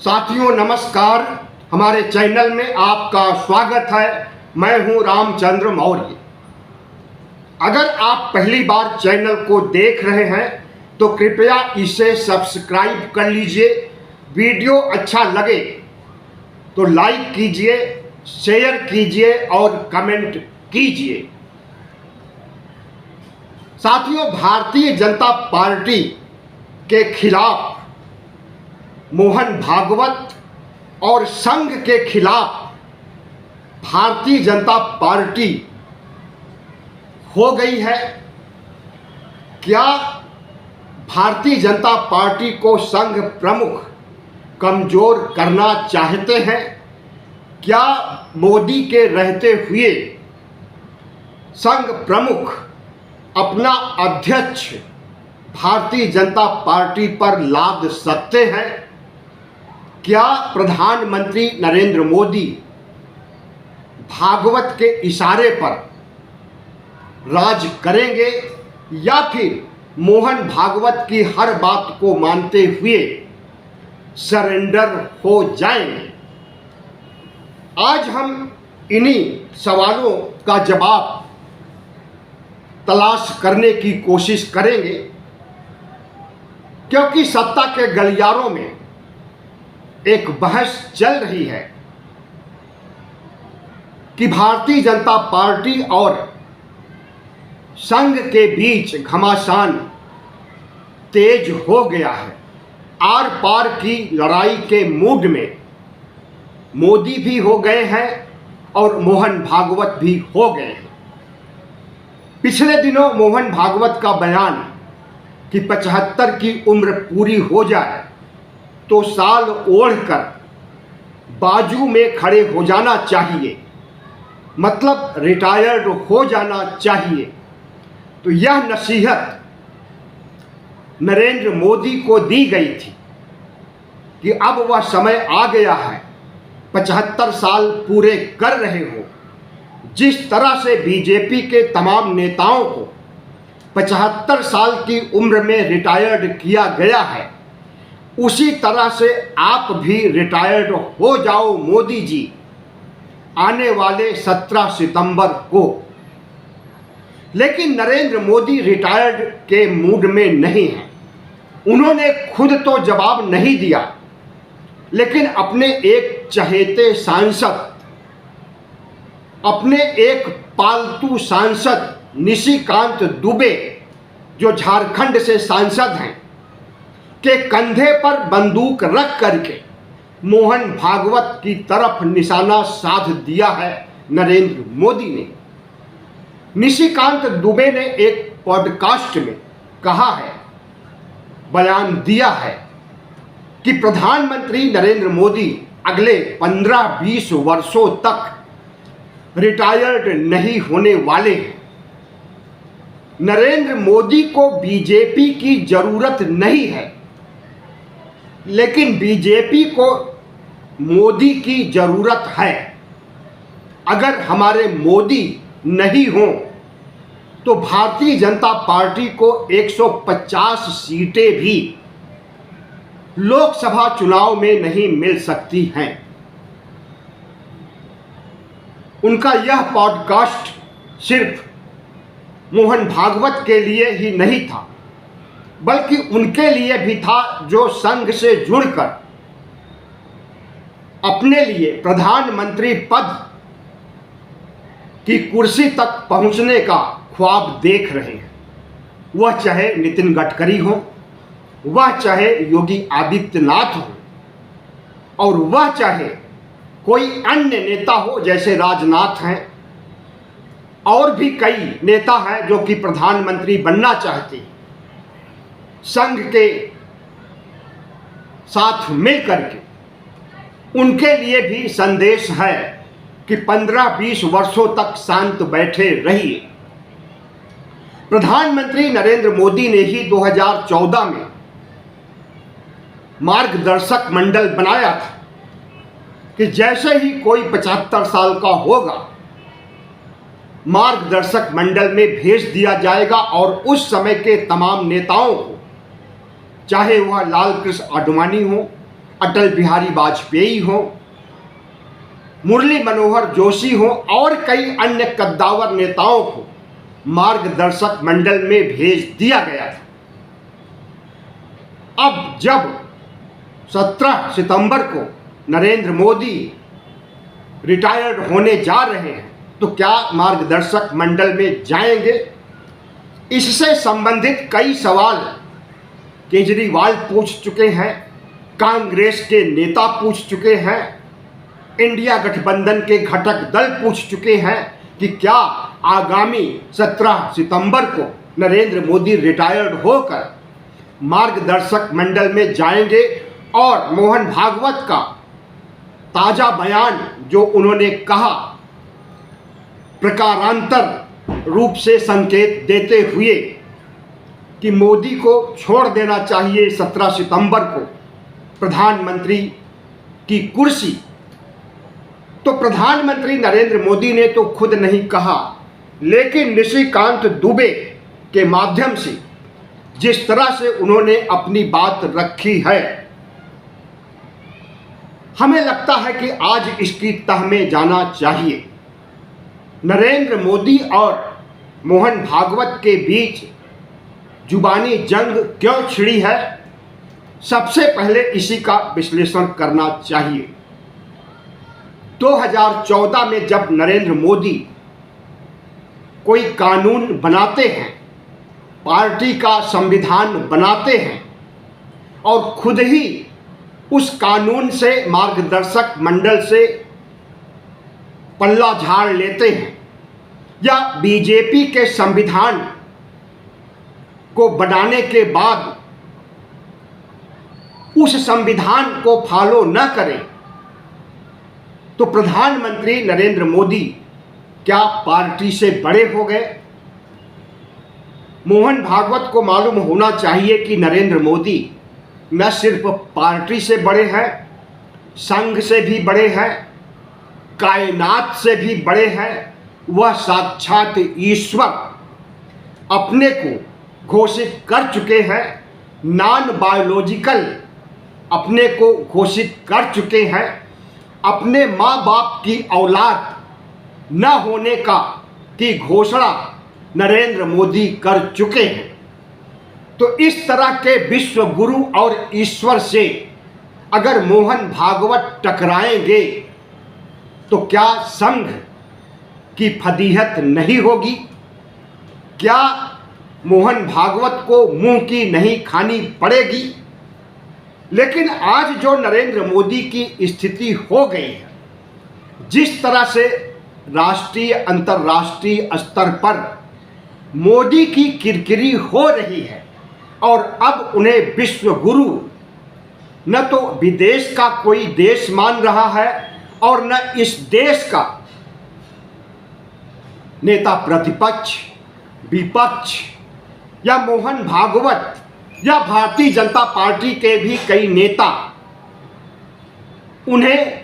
साथियों नमस्कार, हमारे चैनल में आपका स्वागत है। मैं हूं रामचंद्र मौर्य। अगर आप पहली बार चैनल को देख रहे हैं तो कृपया इसे सब्सक्राइब कर लीजिए। वीडियो अच्छा लगे तो लाइक कीजिए, शेयर कीजिए और कमेंट कीजिए। साथियों, भारतीय जनता पार्टी के खिलाफ मोहन भागवत और संघ के खिलाफ भारतीय जनता पार्टी हो गई है। क्या भारतीय जनता पार्टी को संघ प्रमुख कमजोर करना चाहते हैं? क्या मोदी के रहते हुए संघ प्रमुख अपना अध्यक्ष भारतीय जनता पार्टी पर लाद सकते हैं? क्या प्रधानमंत्री नरेंद्र मोदी भागवत के इशारे पर राज करेंगे या फिर मोहन भागवत की हर बात को मानते हुए सरेंडर हो जाएंगे? आज हम इन्हीं सवालों का जवाब तलाश करने की कोशिश करेंगे, क्योंकि सत्ता के गलियारों में एक बहस चल रही है कि भारतीय जनता पार्टी और संघ के बीच घमासान तेज हो गया है। आर पार की लड़ाई के मूड में मोदी भी हो गए हैं और मोहन भागवत भी हो गए हैं। पिछले दिनों मोहन भागवत का बयान कि 75 की उम्र पूरी हो जाए तो साल ओढ़कर बाजू में खड़े हो जाना चाहिए, मतलब रिटायर्ड हो जाना चाहिए। तो यह नसीहत नरेंद्र मोदी को दी गई थी कि अब वह समय आ गया है, 75 साल पूरे कर रहे हो। जिस तरह से बीजेपी के तमाम नेताओं को 75 साल की उम्र में रिटायर्ड किया गया है, उसी तरह से आप भी रिटायर्ड हो जाओ मोदी जी, आने वाले 17 सितंबर को। लेकिन नरेंद्र मोदी रिटायर्ड के मूड में नहीं हैं। उन्होंने खुद तो जवाब नहीं दिया, लेकिन अपने एक चहेते सांसद, अपने एक पालतू सांसद निशिकांत दुबे, जो झारखंड से सांसद हैं, के कंधे पर बंदूक रख करके मोहन भागवत की तरफ निशाना साध दिया है नरेंद्र मोदी ने। निशिकांत दुबे ने एक पॉडकास्ट में कहा है, बयान दिया है कि प्रधानमंत्री नरेंद्र मोदी अगले 15-20 वर्षों तक रिटायर्ड नहीं होने वाले हैं। नरेंद्र मोदी को बीजेपी की जरूरत नहीं है, लेकिन बीजेपी को मोदी की जरूरत है। अगर हमारे मोदी नहीं हों तो भारतीय जनता पार्टी को 150 सीटें भी लोकसभा चुनाव में नहीं मिल सकती हैं। उनका यह पॉडकास्ट सिर्फ मोहन भागवत के लिए ही नहीं था, बल्कि उनके लिए भी था जो संघ से जुड़कर अपने लिए प्रधानमंत्री पद की कुर्सी तक पहुंचने का ख्वाब देख रहे हैं। वह चाहे नितिन गडकरी हो, वह चाहे योगी आदित्यनाथ हो, और वह चाहे कोई अन्य नेता हो जैसे राजनाथ हैं, और भी कई नेता हैं जो कि प्रधानमंत्री बनना चाहते हैं। संघ के साथ मिलकर के उनके लिए भी संदेश है कि 15-20 वर्षों तक शांत बैठे रहिए। प्रधानमंत्री नरेंद्र मोदी ने ही 2014 में मार्गदर्शक मंडल बनाया था कि जैसे ही कोई 75 साल का होगा, मार्गदर्शक मंडल में भेज दिया जाएगा और उस समय के तमाम नेताओं को, चाहे वह लाल कृष्ण आडवाणी हो, अटल बिहारी वाजपेयी हों, मुरली मनोहर जोशी हों और कई अन्य कद्दावर नेताओं को मार्गदर्शक मंडल में भेज दिया गया था। अब जब 17 सितंबर को नरेंद्र मोदी रिटायर्ड होने जा रहे हैं तो क्या मार्गदर्शक मंडल में जाएंगे? इससे संबंधित कई सवाल केजरीवाल पूछ चुके हैं, कांग्रेस के नेता पूछ चुके हैं, इंडिया गठबंधन के घटक दल पूछ चुके हैं कि क्या आगामी 17 सितंबर को नरेंद्र मोदी रिटायर्ड होकर मार्गदर्शक मंडल में जाएंगे और मोहन भागवत का ताजा बयान जो उन्होंने कहा प्रकारांतर रूप से संकेत देते हुए कि मोदी को छोड़ देना चाहिए 17 सितंबर को प्रधानमंत्री की कुर्सी, तो प्रधानमंत्री नरेंद्र मोदी ने तो खुद नहीं कहा, लेकिन निशिकांत दुबे के माध्यम से जिस तरह से उन्होंने अपनी बात रखी है, हमें लगता है कि आज इसकी तह में जाना चाहिए। नरेंद्र मोदी और मोहन भागवत के बीच जुबानी जंग क्यों छिड़ी है, सबसे पहले इसी का विश्लेषण करना चाहिए। 2014 में जब नरेंद्र मोदी कोई कानून बनाते हैं, पार्टी का संविधान बनाते हैं और खुद ही उस कानून से मार्गदर्शक मंडल से पल्ला झाड़ लेते हैं, या बीजेपी के संविधान को बनाने के बाद उस संविधान को फॉलो न करें, तो प्रधानमंत्री नरेंद्र मोदी क्या पार्टी से बड़े हो गए? मोहन भागवत को मालूम होना चाहिए कि नरेंद्र मोदी न सिर्फ पार्टी से बड़े हैं, संघ से भी बड़े हैं, कायनात से भी बड़े हैं। वह साक्षात ईश्वर अपने को घोषित कर चुके हैं, नॉन बायोलॉजिकल अपने को घोषित कर चुके हैं, अपने माँ बाप की औलाद न होने की घोषणा नरेंद्र मोदी कर चुके हैं। तो इस तरह के विश्व गुरु और ईश्वर से अगर मोहन भागवत टकराएंगे तो क्या संघ की फजीहत नहीं होगी? क्या मोहन भागवत को मुंह की नहीं खानी पड़ेगी? लेकिन आज जो नरेंद्र मोदी की स्थिति हो गई है, जिस तरह से राष्ट्रीय अंतर्राष्ट्रीय स्तर पर मोदी की किरकिरी हो रही है और अब उन्हें विश्व गुरु न तो विदेश का कोई देश मान रहा है और न इस देश का नेता प्रतिपक्ष, विपक्ष या मोहन भागवत या भारतीय जनता पार्टी के भी कई नेता उन्हें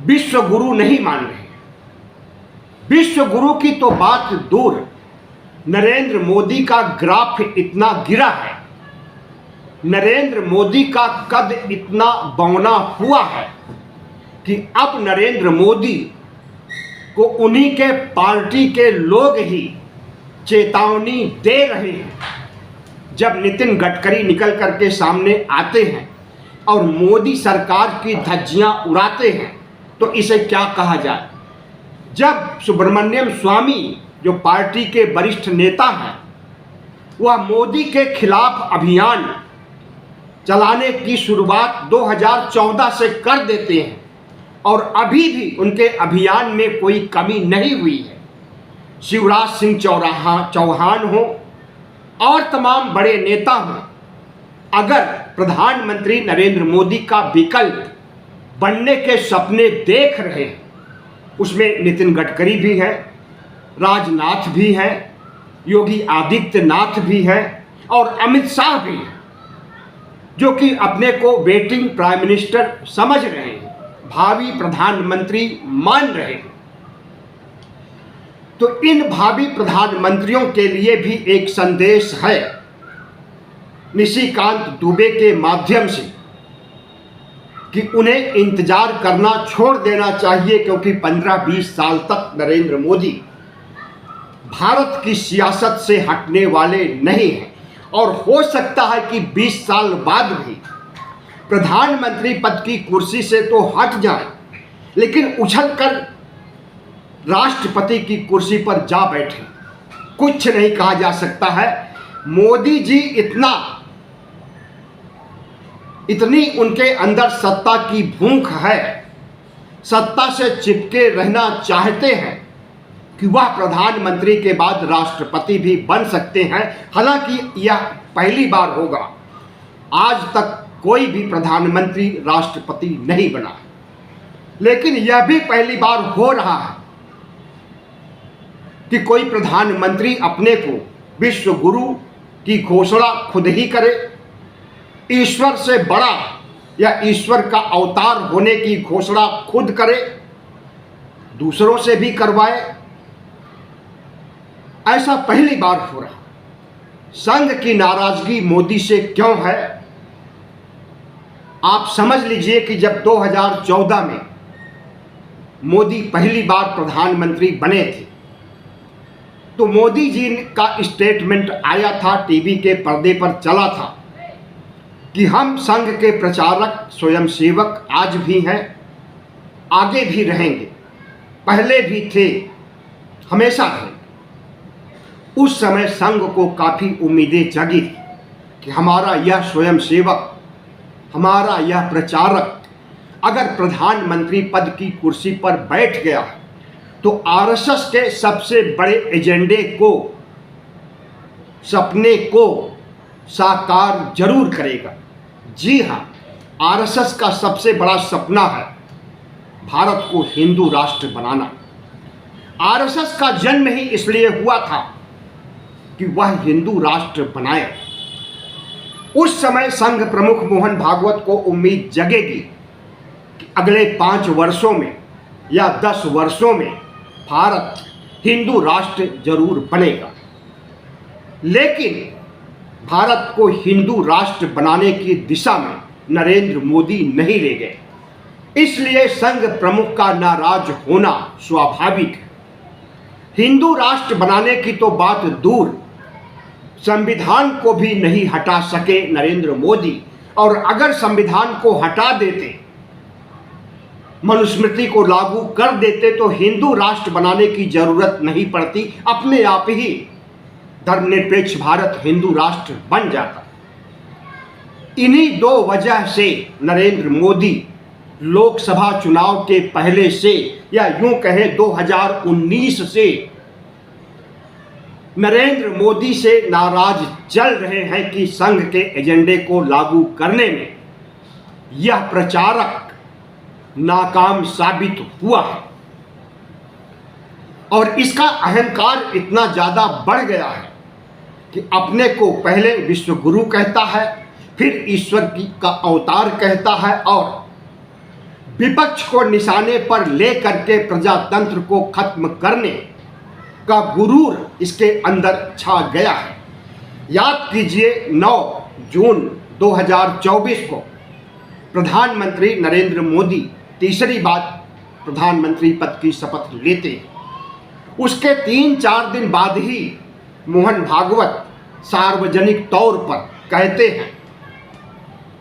विश्व गुरु नहीं मान रहे। विश्व गुरु की तो बात दूर, नरेंद्र मोदी का ग्राफ इतना गिरा है, नरेंद्र मोदी का कद इतना बौना हुआ है कि अब नरेंद्र मोदी को उन्हीं के पार्टी के लोग ही चेतावनी दे रहे हैं। जब नितिन गडकरी निकल करके सामने आते हैं और मोदी सरकार की धज्जियां उड़ाते हैं तो इसे क्या कहा जाए? जब सुब्रमण्यम स्वामी जो पार्टी के वरिष्ठ नेता हैं, वह मोदी के खिलाफ अभियान चलाने की शुरुआत 2014 से कर देते हैं और अभी भी उनके अभियान में कोई कमी नहीं हुई है। शिवराज सिंह चौहान हो और तमाम बड़े नेता हों, अगर प्रधानमंत्री नरेंद्र मोदी का विकल्प बनने के सपने देख रहे हैं, उसमें नितिन गडकरी भी है, राजनाथ भी है, योगी आदित्यनाथ भी है और अमित शाह भी है, जो कि अपने को वेटिंग प्राइम मिनिस्टर समझ रहे हैं, भावी प्रधानमंत्री मान रहे हैं। तो इन भावी प्रधानमंत्रियों के लिए भी एक संदेश है निशिकांत दुबे के माध्यम से कि उन्हें इंतजार करना छोड़ देना चाहिए, क्योंकि 15-20 साल तक नरेंद्र मोदी भारत की सियासत से हटने वाले नहीं हैं और हो सकता है कि 20 साल बाद भी प्रधानमंत्री पद की कुर्सी से तो हट जाए, लेकिन उछलकर राष्ट्रपति की कुर्सी पर जा बैठे। कुछ नहीं कहा जा सकता है। मोदी जी इतनी उनके अंदर सत्ता की भूख है, सत्ता से चिपके रहना चाहते हैं कि वह प्रधानमंत्री के बाद राष्ट्रपति भी बन सकते हैं। हालांकि यह पहली बार होगा, आज तक कोई भी प्रधानमंत्री राष्ट्रपति नहीं बना, लेकिन यह भी पहली बार हो रहा है कि कोई प्रधानमंत्री अपने को विश्व गुरु की घोषणा खुद ही करे, ईश्वर से बड़ा या ईश्वर का अवतार होने की घोषणा खुद करे, दूसरों से भी करवाए। ऐसा पहली बार हो रहा। संघ की नाराजगी मोदी से क्यों है? आप समझ लीजिए कि जब 2014 में मोदी पहली बार प्रधानमंत्री बने थे, तो मोदी जी का स्टेटमेंट आया था, टीवी के पर्दे पर चला था कि हम संघ के प्रचारक स्वयंसेवक आज भी हैं, आगे भी रहेंगे, पहले भी थे, हमेशा रहेंगे। उस समय संघ को काफ़ी उम्मीदें जगी कि हमारा यह स्वयंसेवक, हमारा यह प्रचारक अगर प्रधानमंत्री पद की कुर्सी पर बैठ गया तो आरएसएस के सबसे बड़े एजेंडे को, सपने को साकार जरूर करेगा। जी हाँ, आरएसएस का सबसे बड़ा सपना है भारत को हिंदू राष्ट्र बनाना। आरएसएस का जन्म ही इसलिए हुआ था कि वह हिंदू राष्ट्र बनाए। उस समय संघ प्रमुख मोहन भागवत को उम्मीद जगेगी कि अगले 5 वर्षों में या 10 वर्षों में भारत हिंदू राष्ट्र जरूर बनेगा, लेकिन भारत को हिंदू राष्ट्र बनाने की दिशा में नरेंद्र मोदी नहीं ले गए। इसलिए संघ प्रमुख का नाराज होना स्वाभाविक है। हिंदू राष्ट्र बनाने की तो बात दूर, संविधान को भी नहीं हटा सके नरेंद्र मोदी, और अगर संविधान को हटा देते, मनुस्मृति को लागू कर देते, तो हिंदू राष्ट्र बनाने की जरूरत नहीं पड़ती, अपने आप ही धर्मनिरपेक्ष भारत हिंदू राष्ट्र बन जाता। इन्हीं 2 वजह से नरेंद्र मोदी लोकसभा चुनाव के पहले से, या यूं कहें 2019 से, नरेंद्र मोदी से नाराज चल रहे हैं कि संघ के एजेंडे को लागू करने में यह प्रचारक नाकाम साबित हुआ है। और इसका अहंकार इतना ज़्यादा बढ़ गया है कि अपने को पहले विश्व गुरु कहता है, फिर ईश्वर का अवतार कहता है, और विपक्ष को निशाने पर लेकर के प्रजातंत्र को खत्म करने का गुरूर इसके अंदर छा गया है। याद कीजिए 9 जून 2024 को प्रधानमंत्री नरेंद्र मोदी तीसरी बार प्रधानमंत्री पद की शपथ लेते हैं। उसके 3-4 दिन बाद ही मोहन भागवत सार्वजनिक तौर पर कहते हैं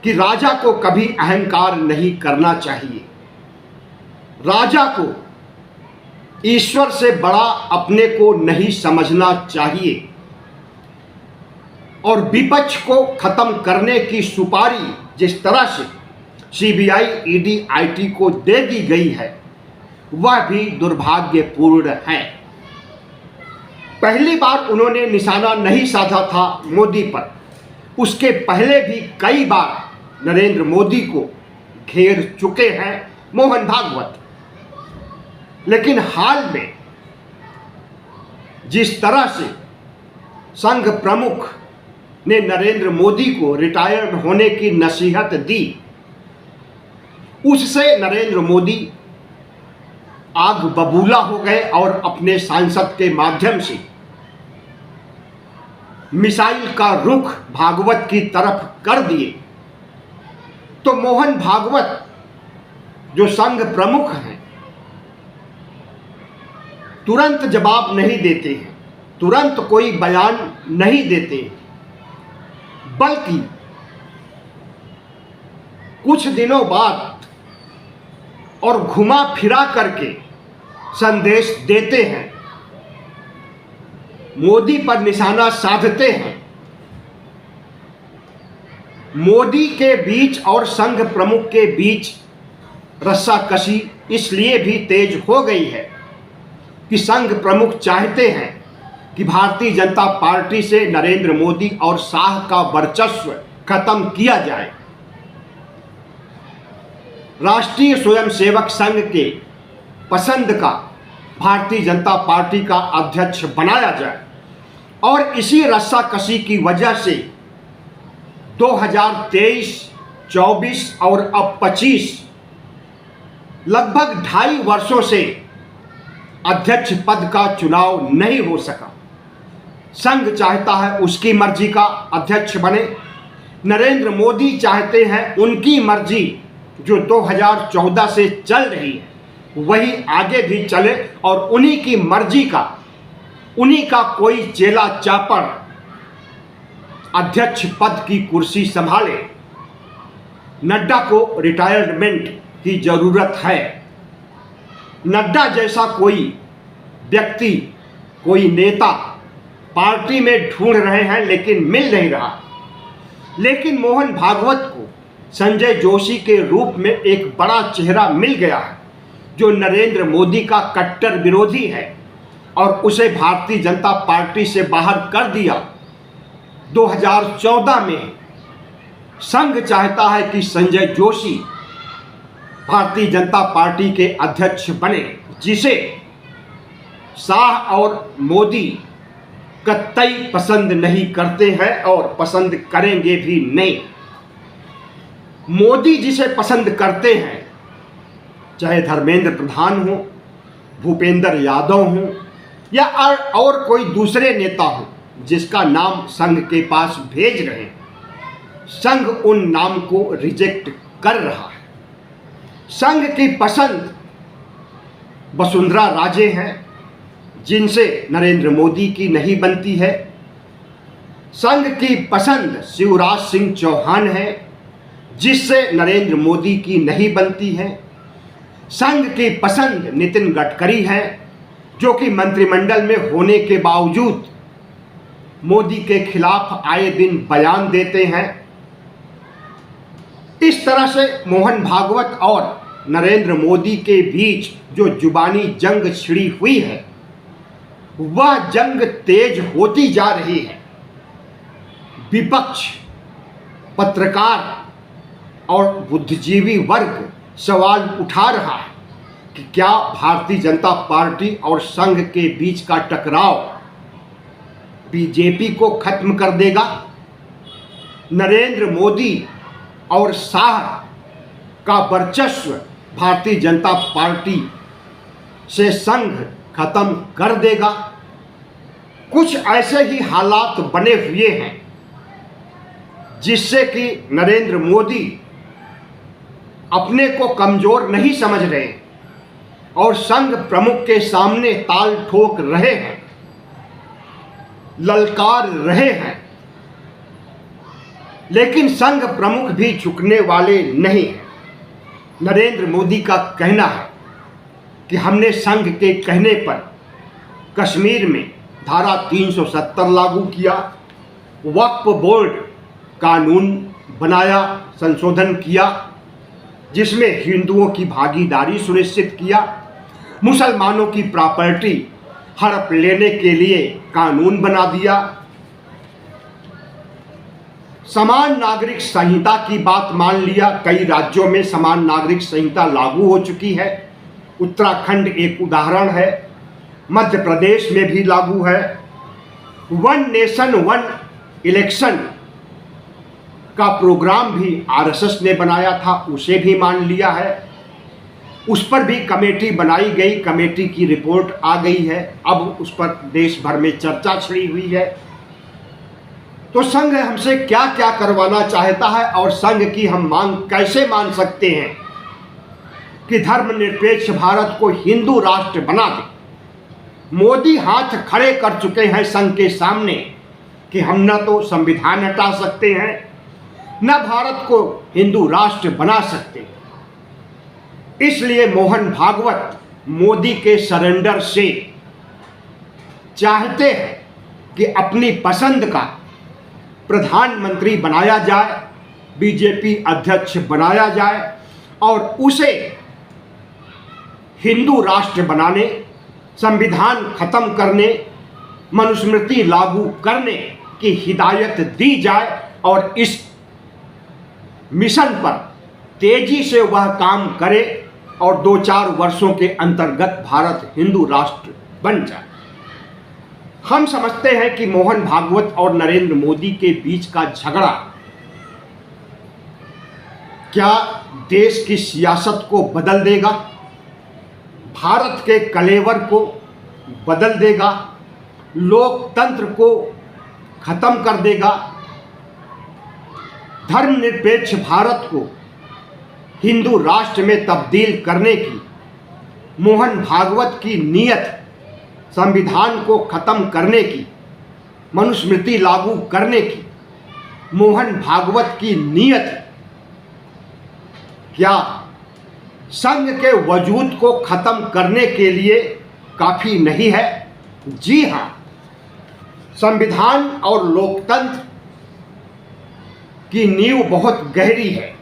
कि राजा को कभी अहंकार नहीं करना चाहिए, राजा को ईश्वर से बड़ा अपने को नहीं समझना चाहिए, और विपक्ष को खत्म करने की सुपारी जिस तरह से सीबीआई, ईडी, आईटी को दे दी गई है, वह भी दुर्भाग्यपूर्ण है। पहली बार उन्होंने निशाना नहीं साधा था मोदी पर, उसके पहले भी कई बार नरेंद्र मोदी को घेर चुके हैं मोहन भागवत। लेकिन हाल में जिस तरह से संघ प्रमुख ने नरेंद्र मोदी को रिटायर्ड होने की नसीहत दी, उससे नरेंद्र मोदी आग बबूला हो गए और अपने सांसद के माध्यम से मिसाइल का रुख भागवत की तरफ कर दिए तो मोहन भागवत जो संघ प्रमुख हैं तुरंत जवाब नहीं देते हैं, तुरंत कोई बयान नहीं देते, बल्कि कुछ दिनों बाद और घुमा फिरा करके संदेश देते हैं, मोदी पर निशाना साधते हैं। मोदी के बीच और संघ प्रमुख के बीच रस्साकशी इसलिए भी तेज हो गई है कि संघ प्रमुख चाहते हैं कि भारतीय जनता पार्टी से नरेंद्र मोदी और शाह का वर्चस्व खत्म किया जाए, राष्ट्रीय स्वयंसेवक संघ के पसंद का भारतीय जनता पार्टी का अध्यक्ष बनाया जाए। और इसी रस्साकशी की वजह से 2023, 24 और अब 25 लगभग 2.5 वर्षों से अध्यक्ष पद का चुनाव नहीं हो सका। संघ चाहता है उसकी मर्जी का अध्यक्ष बने, नरेंद्र मोदी चाहते हैं उनकी मर्जी जो 2014 से चल रही है वही आगे भी चले और उन्हीं की मर्जी का, उन्हीं का कोई चेला चापड़ अध्यक्ष पद की कुर्सी संभाले। नड्डा को रिटायरमेंट की जरूरत है। नड्डा जैसा कोई व्यक्ति, कोई नेता पार्टी में ढूंढ रहे हैं लेकिन मिल नहीं रहा। लेकिन मोहन भागवत को संजय जोशी के रूप में एक बड़ा चेहरा मिल गया है जो नरेंद्र मोदी का कट्टर विरोधी है और उसे भारतीय जनता पार्टी से बाहर कर दिया। 2014 में संघ चाहता है कि संजय जोशी भारतीय जनता पार्टी के अध्यक्ष बने, जिसे शाह और मोदी कतई पसंद नहीं करते हैं और पसंद करेंगे भी नहीं। मोदी जिसे पसंद करते हैं, चाहे धर्मेंद्र प्रधान हो, भूपेंद्र यादव हो या और कोई दूसरे नेता हो जिसका नाम संघ के पास भेज रहे हैं, संघ उन नाम को रिजेक्ट कर रहा है। संघ की पसंद वसुंधरा राजे हैं जिनसे नरेंद्र मोदी की नहीं बनती है। संघ की पसंद शिवराज सिंह चौहान है जिससे नरेंद्र मोदी की नहीं बनती है। संघ की पसंद नितिन गडकरी है जो कि मंत्रिमंडल में होने के बावजूद मोदी के खिलाफ आए दिन बयान देते हैं। इस तरह से मोहन भागवत और नरेंद्र मोदी के बीच जो जुबानी जंग छिड़ी हुई है वह जंग तेज होती जा रही है। विपक्ष, पत्रकार और बुद्धिजीवी वर्ग सवाल उठा रहा है कि क्या भारतीय जनता पार्टी और संघ के बीच का टकराव बीजेपी को खत्म कर देगा? नरेंद्र मोदी और शाह का वर्चस्व भारतीय जनता पार्टी से संघ खत्म कर देगा? कुछ ऐसे ही हालात बने हुए हैं जिससे कि नरेंद्र मोदी अपने को कमजोर नहीं समझ रहे और संघ प्रमुख के सामने ताल ठोक रहे हैं, ललकार रहे हैं। लेकिन संघ प्रमुख भी झुकने वाले नहीं हैं। नरेंद्र मोदी का कहना है कि हमने संघ के कहने पर कश्मीर में धारा 370 लागू किया, वक्फ बोर्ड कानून बनाया, संशोधन किया जिसमें हिंदुओं की भागीदारी सुनिश्चित किया, मुसलमानों की प्रॉपर्टी हड़प लेने के लिए कानून बना दिया, समान नागरिक संहिता की बात मान लिया। कई राज्यों में समान नागरिक संहिता लागू हो चुकी है। उत्तराखंड एक उदाहरण है, मध्य प्रदेश में भी लागू है। वन नेशन वन इलेक्शन का प्रोग्राम भी आरएसएस ने बनाया था, उसे भी मान लिया है। उस पर भी कमेटी बनाई गई, कमेटी की रिपोर्ट आ गई है। अब उस पर देश भर में चर्चा छिड़ी हुई है। तो संघ हमसे क्या क्या करवाना चाहता है और संघ की हम मांग कैसे मान सकते हैं कि धर्मनिरपेक्ष भारत को हिंदू राष्ट्र बना दे। मोदी हाथ खड़े कर चुके हैं संघ के सामने कि हम न तो संविधान हटा सकते हैं, न भारत को हिंदू राष्ट्र बना सकते। इसलिए मोहन भागवत मोदी के सरेंडर से चाहते हैं कि अपनी पसंद का प्रधानमंत्री बनाया जाए, बीजेपी अध्यक्ष बनाया जाए और उसे हिंदू राष्ट्र बनाने, संविधान खत्म करने, मनुस्मृति लागू करने की हिदायत दी जाए और इस मिशन पर तेजी से वह काम करे और 2-4 वर्षों के अंतर्गत भारत हिंदू राष्ट्र बन जाए। हम समझते हैं कि मोहन भागवत और नरेंद्र मोदी के बीच का झगड़ा क्या देश की सियासत को बदल देगा, भारत के कलेवर को बदल देगा, लोकतंत्र को खत्म कर देगा, धर्मनिरपेक्ष भारत को हिंदू राष्ट्र में तब्दील करने की मोहन भागवत की नीयत, संविधान को खत्म करने की, मनुस्मृति लागू करने की मोहन भागवत की नीयत क्या संघ के वजूद को खत्म करने के लिए काफी नहीं है? जी हां, संविधान और लोकतंत्र की नींव बहुत गहरी है।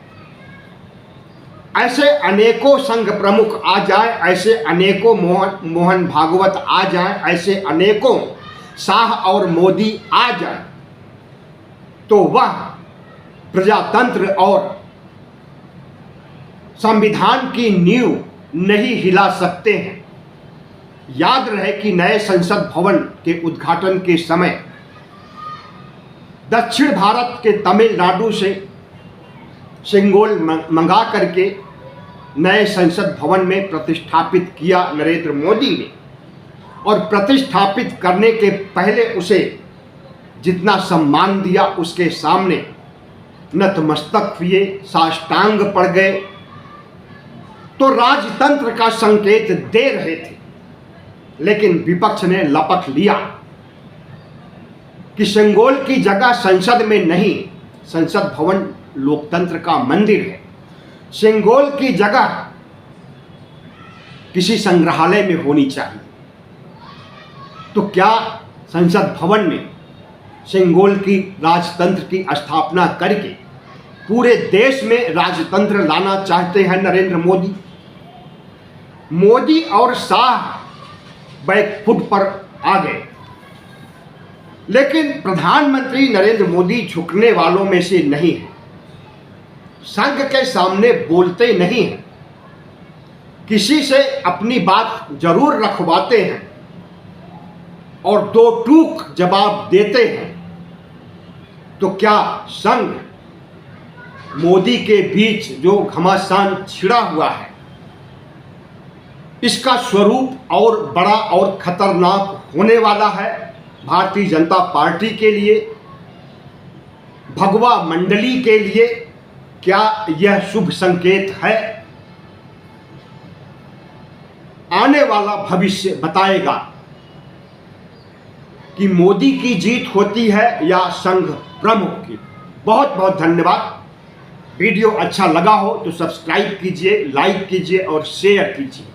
ऐसे अनेकों संघ प्रमुख आ जाएं, ऐसे अनेकों मोहन भागवत आ जाएं, ऐसे अनेकों शाह और मोदी आ जाएं, तो वह प्रजातंत्र और संविधान की नींव नहीं हिला सकते हैं। याद रहे कि नए संसद भवन के उद्घाटन के समय दक्षिण भारत के तमिलनाडु से सिंगोल मंगा करके नए संसद भवन में प्रतिष्ठापित किया नरेंद्र मोदी ने, और प्रतिष्ठापित करने के पहले उसे जितना सम्मान दिया उसके सामने नतमस्तक हुए, साष्टांग पड़ गए, तो राजतंत्र का संकेत दे रहे थे। लेकिन विपक्ष ने लपक लिया कि सिंगोल की जगह संसद में नहीं, संसद भवन लोकतंत्र का मंदिर है, सिंगोल की जगह किसी संग्रहालय में होनी चाहिए। तो क्या संसद भवन में सिंगोल की राजतंत्र की स्थापना करके पूरे देश में राजतंत्र लाना चाहते हैं नरेंद्र मोदी? मोदी और शाह बैकफुट पर आ गए, लेकिन प्रधानमंत्री नरेंद्र मोदी झुकने वालों में से नहीं है, संघ के सामने बोलते नहीं हैं, किसी से अपनी बात जरूर रखवाते हैं और 2 टूक जवाब देते हैं। तो क्या संघ मोदी के बीच जो घमासान छिड़ा हुआ है, इसका स्वरूप और बड़ा और खतरनाक होने वाला है भारतीय जनता पार्टी के लिए, भगवा मंडली के लिए? क्या यह शुभ संकेत है? आने वाला भविष्य बताएगा कि मोदी की जीत होती है या संघ प्रमुख की। बहुत बहुत धन्यवाद। वीडियो अच्छा लगा हो तो सब्सक्राइब कीजिए, लाइक कीजिए और शेयर कीजिए।